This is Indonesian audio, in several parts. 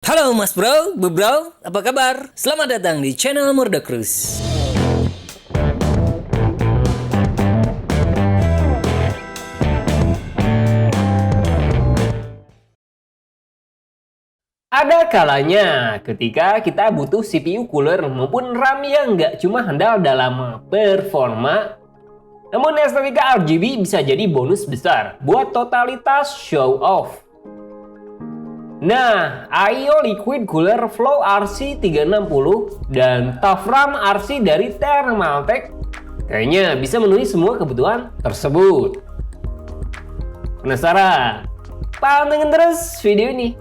Halo Mas Bro, Bu Bro, apa kabar? Selamat datang di channel Murdacruise. Ada kalanya ketika kita butuh CPU cooler maupun RAM yang nggak cuma handal dalam performa, namun estetika RGB bisa jadi bonus besar buat totalitas show off. Nah, AIO Liquid Cooler Flow RC360 dan Tafram RC dari Thermaltake kayaknya bisa memenuhi semua kebutuhan tersebut. Penasaran? Pantengin terus video ini.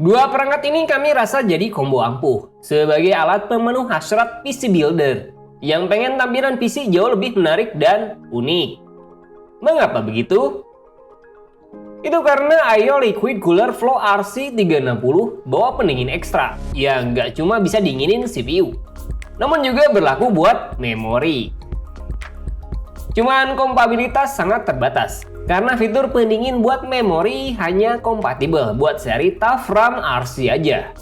Dua perangkat ini kami rasa jadi combo ampuh sebagai alat pemenuh hasrat PC builder yang pengen tampilan PC jauh lebih menarik dan unik. Mengapa begitu? Itu karena AIO Liquid Cooler Flow RC360 bawa pendingin ekstra yang nggak cuma bisa dinginin CPU, namun juga berlaku buat memori. Cuman kompatibilitas sangat terbatas, karena fitur pendingin buat memori hanya kompatibel buat seri Tafram RC aja.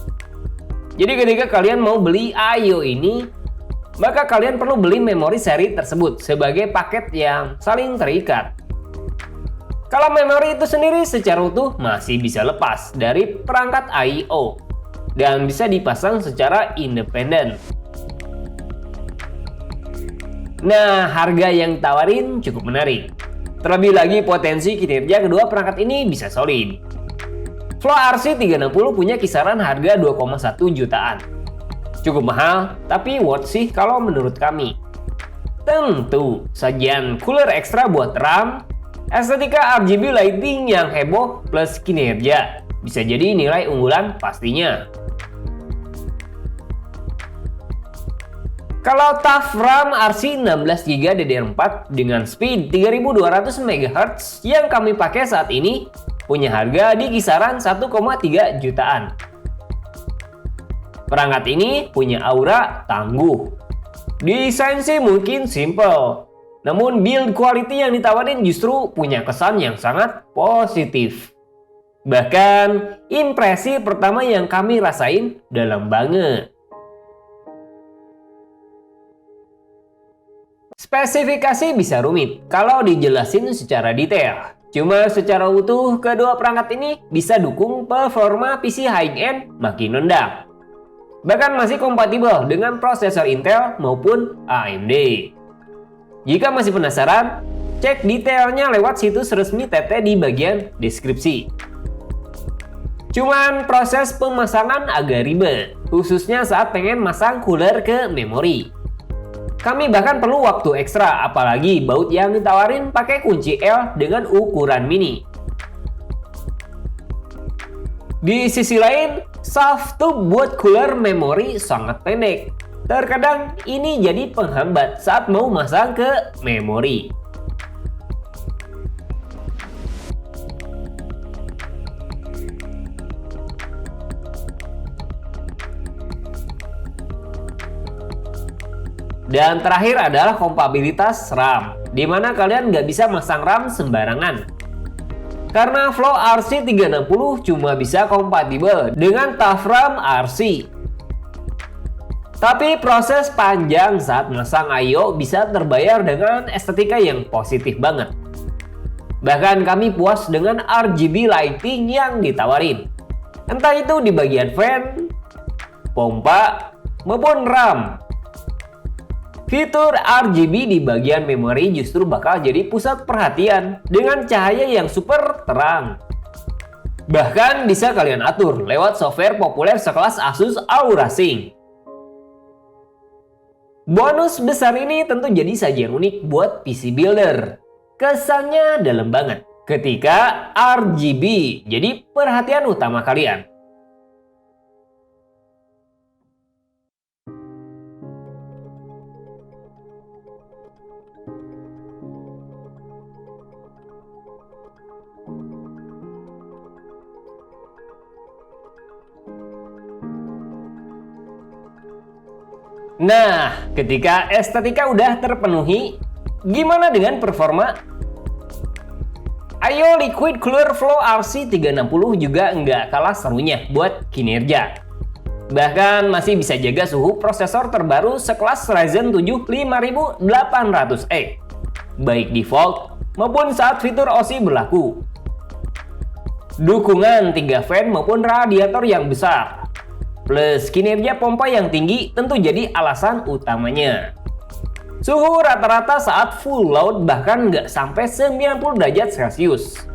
Jadi ketika kalian mau beli AIO ini, maka kalian perlu beli memori seri tersebut sebagai paket yang saling terikat. Kalau memori itu sendiri secara utuh masih bisa lepas dari perangkat AIO dan bisa dipasang secara independen. Nah, harga yang ditawarin cukup menarik. Terlebih lagi potensi kinerja kedua perangkat ini bisa solid. Flow RC360 punya kisaran harga 2,1 jutaan. Cukup mahal, tapi worth sih kalau menurut kami. Tentu, sajian cooler ekstra buat RAM, estetika RGB lighting yang heboh plus kinerja bisa jadi nilai unggulan pastinya. Kalau TUF RAM RC 16GB DDR4 dengan speed 3200 MHz yang kami pakai saat ini punya harga di kisaran 1,3 jutaan. Perangkat ini punya aura tangguh. Desain sih mungkin simple, namun build quality yang ditawarin justru punya kesan yang sangat positif. Bahkan impresi pertama yang kami rasain dalam banget. Spesifikasi bisa rumit kalau dijelasin secara detail. Cuma secara utuh, kedua perangkat ini bisa dukung performa PC high-end makin nendang. Bahkan masih kompatibel dengan prosesor Intel maupun AMD. Jika masih penasaran, cek detailnya lewat situs resmi TT di bagian deskripsi. Cuman proses pemasangan agak ribet, khususnya saat pengen masang cooler ke memori. Kami bahkan perlu waktu ekstra, apalagi baut yang ditawarin pakai kunci L dengan ukuran mini. Di sisi lain, shaft tube buat cooler memori sangat pendek. Terkadang ini jadi penghambat saat mau masang ke memori. Dan terakhir adalah kompatibilitas RAM, di mana kalian nggak bisa masang RAM sembarangan. Karena Flow RC360 cuma bisa kompatibel dengan TUF RAM RC. Tapi proses panjang saat masang I/O bisa terbayar dengan estetika yang positif banget. Bahkan kami puas dengan RGB lighting yang ditawarin. Entah itu di bagian fan, pompa, maupun RAM. Fitur RGB di bagian memori justru bakal jadi pusat perhatian dengan cahaya yang super terang. Bahkan bisa kalian atur lewat software populer sekelas Asus Aura Sync. Bonus besar ini tentu jadi sajian unik buat PC builder. Kesannya dalam banget ketika RGB jadi perhatian utama kalian. Nah, ketika estetika udah terpenuhi, gimana dengan performa? I/O Liquid Cooler Flow RC360 juga nggak kalah serunya buat kinerja. Bahkan masih bisa jaga suhu prosesor terbaru sekelas Ryzen 7 5800X, baik default maupun saat fitur OSI berlaku. Dukungan 3 fan maupun radiator yang besar, plus kinerja pompa yang tinggi tentu jadi alasan utamanya. Suhu rata-rata saat full load bahkan nggak sampai 90 derajat Celcius.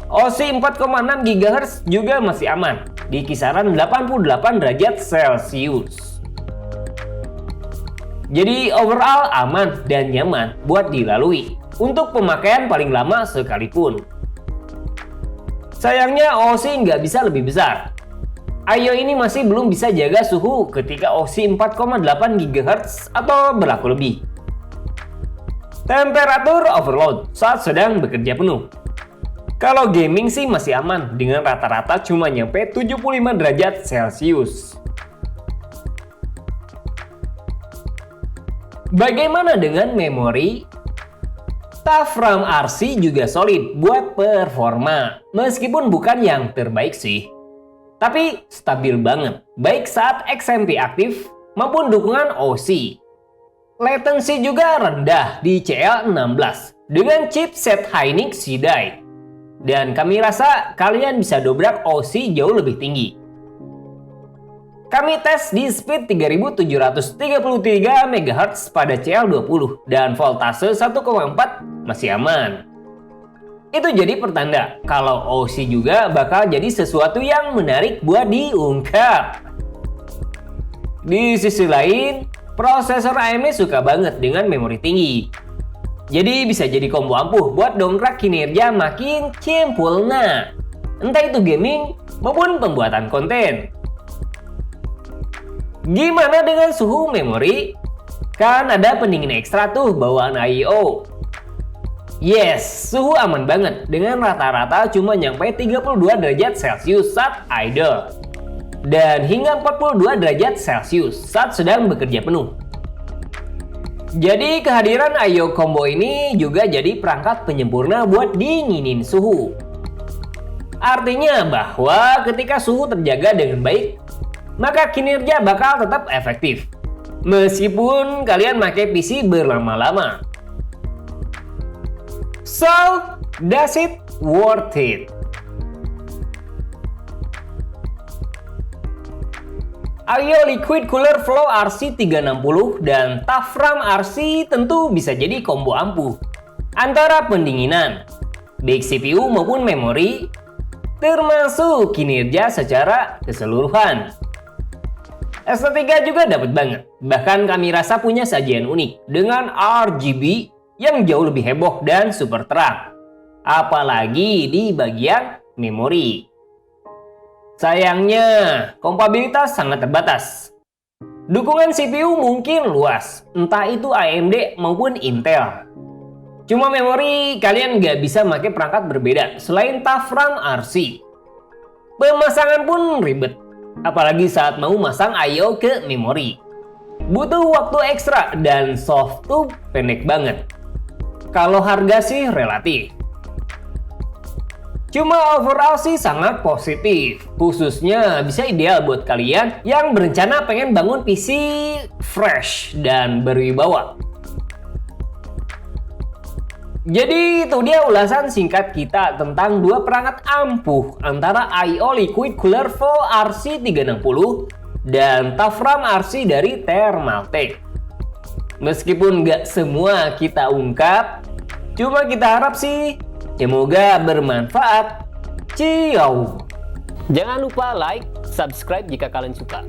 OSI 4,6 GHz juga masih aman, di kisaran 88 derajat Celcius. Jadi overall aman dan nyaman buat dilalui, untuk pemakaian paling lama sekalipun. Sayangnya OSI nggak bisa lebih besar. I/O ini masih belum bisa jaga suhu ketika OSI 4,8 GHz atau berlaku lebih. Temperatur overload saat sedang bekerja penuh. Kalau gaming sih masih aman dengan rata-rata cuma nyampe 75 derajat Celcius. Bagaimana dengan memori? TUF RAM RC juga solid buat performa, meskipun bukan yang terbaik sih. Tapi stabil banget, baik saat XMP aktif maupun dukungan OSI. Latency juga rendah di CL16 dengan chipset Hynix C-Die. Dan kami rasa kalian bisa dobrak OSI jauh lebih tinggi. Kami tes di speed 3733 MHz pada CL20 dan voltase 1,4 masih aman. Itu jadi pertanda kalau OC juga bakal jadi sesuatu yang menarik buat diungkap. Di sisi lain, prosesor AMD suka banget dengan memori tinggi. Jadi bisa jadi combo ampuh buat dongkrak kinerja makin sempurna. Entah itu gaming maupun pembuatan konten. Gimana dengan suhu memori? Kan ada pendingin ekstra tuh bawaan I/O. Yes, suhu aman banget dengan rata-rata cuma nyampe 32 derajat Celcius saat idle. Dan hingga 42 derajat Celcius saat sedang bekerja penuh. Jadi kehadiran I/O combo ini juga jadi perangkat penyempurna buat dinginin suhu. Artinya bahwa ketika suhu terjaga dengan baik, maka kinerja bakal tetap efektif. Meskipun kalian pakai PC berlama-lama. So, does it worth it? I/O Liquid Cooler Flow RC360 dan Tafram RC tentu bisa jadi combo ampuh antara pendinginan, baik CPU maupun memori, termasuk kinerja secara keseluruhan. Estetika juga dapat banget, bahkan kami rasa punya sajian unik dengan RGB yang jauh lebih heboh dan super terang, apalagi di bagian memori. Sayangnya, kompatibilitas sangat terbatas. Dukungan CPU mungkin luas, entah itu AMD maupun Intel. Cuma memori, kalian nggak bisa pakai perangkat berbeda selain Tafram RC. Pemasangan pun ribet, apalagi saat mau masang I/O ke memori. Butuh waktu ekstra dan soft tuh pendek banget. Kalau harga sih relatif. Cuma overall sih sangat positif. Khususnya bisa ideal buat kalian yang berencana pengen bangun PC fresh dan berwibawa. Jadi itu dia ulasan singkat kita tentang dua perangkat ampuh antara I/O Liquid Cooler Flow RC360 dan Tafram RC dari Thermaltake. Meskipun nggak semua kita ungkap, cuma kita harap sih semoga bermanfaat. Ciao! Jangan lupa like, subscribe jika kalian suka.